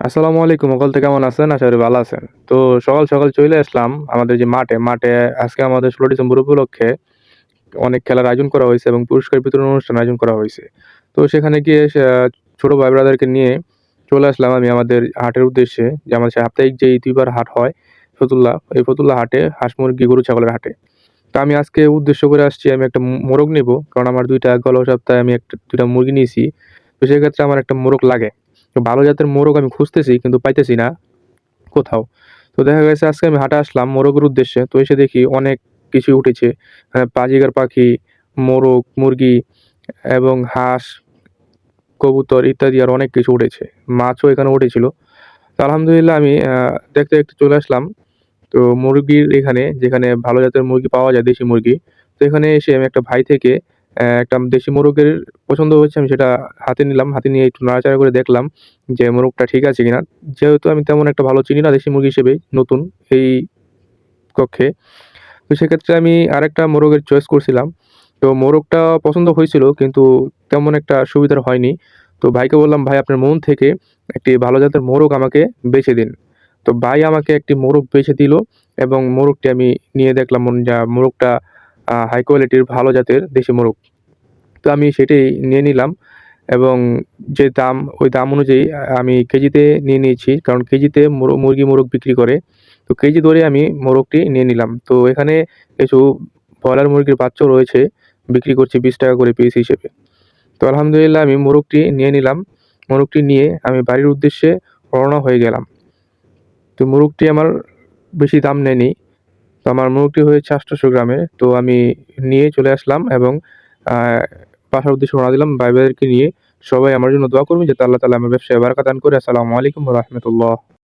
আসসালামু আলাইকুম। অকল কেমন আছেন? আশা করি ভালো আছেন। তো সকাল চলে আসলাম আমাদের যে মাঠে। মাঠে আজকে আমাদের ১৬ ডিসেম্বর উপলক্ষে অনেক খেলার আয়োজন করা হইছে এবং পুরস্কার বিতরণ অনুষ্ঠান আয়োজন করা হইছে। তো সেখানে গিয়ে ছোট ভাই ব্রাদারকে নিয়ে চলে আসলাম আমি আমাদের হাটের উদ্দেশ্যে। যে আমাদের সাপ্তাহিক যে ইতিবার হাট হয় ফতুল্লা, এই ফতুল্লা হাটে হাঁস, মুরগি, গরু, ছাগলের হাটে। তো আমি আজকে উদ্দেশ্য করে আসছি আমি একটা মোরগ নিবো। কারণ আমার ২ টা গত সপ্তাহে আমি ২ টা মুরগি নিয়েছি। তো সেক্ষেত্রে আমার একটা মোরগ লাগে। তো ভালো জাতের মোরগ আমি খুঁজতেছি কিন্তু পাইতেছি না কোথাও। তো দেখা গেছে আজকে আমি হাটে আসলাম মোরগের উদ্দেশ্যে। তো এসে দেখি অনেক কিছুই উঠেছে। বাজিগার পাখি, মোরগ, মুরগি এবং হাঁস, কবুতর ইত্যাদি আরো অনেক কিছু উঠেছে। মাছও এখানে উঠেছিল। তো আলহামদুলিল্লাহ আমি দেখতে চলে আসলাম। তো মুরগির এখানে যেখানে ভালো জাতের মুরগি পাওয়া যায় দেশি মুরগি। তো এখানে এসে আমি একটা ভাই থেকে একটা দেশি মোরগের পছন্দ হয়েছে আমি সেটা হাতে নিলাম। হাতে নিয়ে একটু নাড়াচাড়া করে দেখলাম যে মোরগটা ঠিক আছে কিনা। যেহেতু আমি তেমন একটা ভালো চিনি না দেশি মুরগি হিসেবেই নতুন এই কক্ষে। তো সেক্ষেত্রে আমি আরেকটা মোরগের চয়েস করছিলাম। তো মোরগটা পছন্দ হয়েছিল কিন্তু তেমন একটা সুবিধার হয়নি। তো ভাইকে বললাম, "ভাই আপনার মন থেকে একটি ভালো জাতের মোরগ আমাকে বেছে দিন।" তো ভাই আমাকে একটি মোরগ বেছে দিল এবং মোরগটি আমি নিয়ে দেখলাম মোরগটা হাই কোয়ালিটির ভালো জাতের দেশি মোরগ। তো আমি সেটাই নিয়ে নিলাম এবং যে দাম, ওই দাম অনুযায়ী আমি কেজিতে নিয়ে নিয়েছি। কারণ কেজিতে মুরগি মোরগ বিক্রি করে। তো কেজি ধরে আমি মোরগটি নিয়ে নিলাম। তো এখানে কিছু ব্রয়লার মুরগির বাচ্চাও রয়েছে। বিক্রি করছি ৳২০ করে পিস হিসেবে। তো আলহামদুলিল্লাহ আমি মোরগটি নিয়ে নিলাম। মোরগটি নিয়ে আমি বাড়ির উদ্দেশ্যে রওনা হয়ে গেলাম। তো মোরগটি আমার বেশি দাম নেয়নি। তো আমার মোরগটি হয়েছে ৮০০ গ্রামের। তো আমি নিয়ে চলে আসলাম এবং আ বাসার উদ্দেশ্যে রওনা দিলাম ভাই-ব্রাদারকে নিয়ে। সবাই আমার জন্য দোয়া করবেন যাতে আল্লাহ তাআলা আমার ব্যবসায় বারাকা দান করে। আসসালামু আলাইকুম ওয়া রাহমাতুল্লাহ।